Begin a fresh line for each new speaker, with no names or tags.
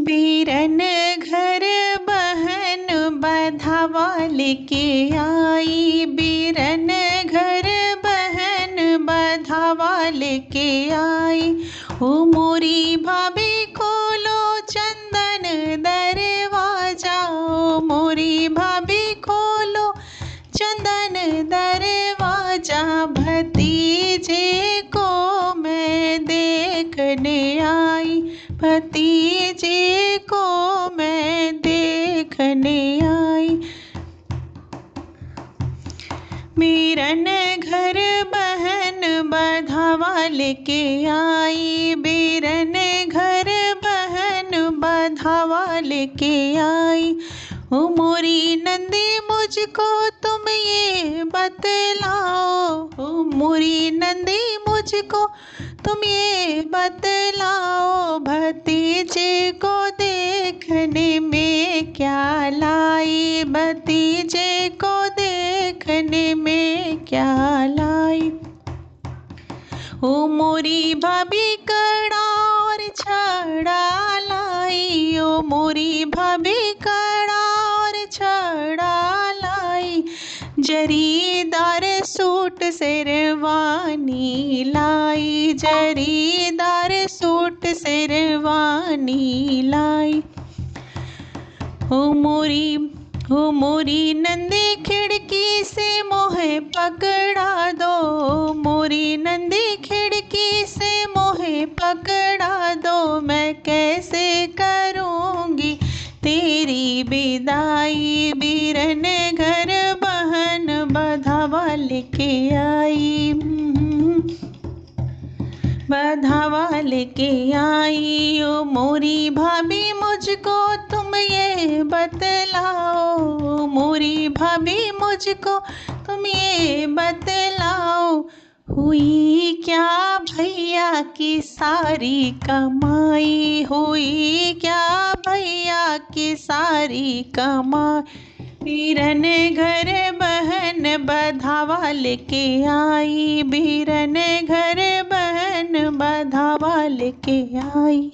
बीरन घर बहन बधावा लेके आई, बीरन घर बहन बधावा लेके आई। ओ मोरी भाभी खोलो चंदन दरवाजा, ओ मोरी भाभी खोलो चंदन दरवाजा। भतीजे को मैं देखने आई, भतीजे को मैं देखने आई। बीरन घर बहन बधावा लेके आई, बीरन घर बहन बधावा लेके आई। ओ मोरी नंदी मुझको तुम ये बतलाओ, ओ मोरी नंदी मुझको तुम ये बतलाओ। भतीजे को देखने में क्या लाई, भतीजे को देखने में क्या लाई। ओ मोरी भाभी कड़ा और छड़ा लाई, ओ मोरी भाभी कड़ा और छड़ा लाई। जरीदार सूट शेरवानी लाई, जरीदार सूट शेरवानी लाई। ओ मोरी नंदी खिड़की से मोहे पकड़ा दो, मोरी नंदी खिड़की से मोहे पकड़ा दो। मैं कैसे करूँगी तेरी विदाई, बीरन घर बहन बधावा लेके आई, बधावा लेके आई। ओ मोरी भाभी मुझको तुम ये बतलाओ, मोरी भाभी मुझको तुम ये बतलाओ। हुई क्या भैया की सारी कमाई, हुई क्या भैया की सारी कमाई। बीरन घर बहन बधावा लेके आई, बीरन घर बहन बधावा लेके आई।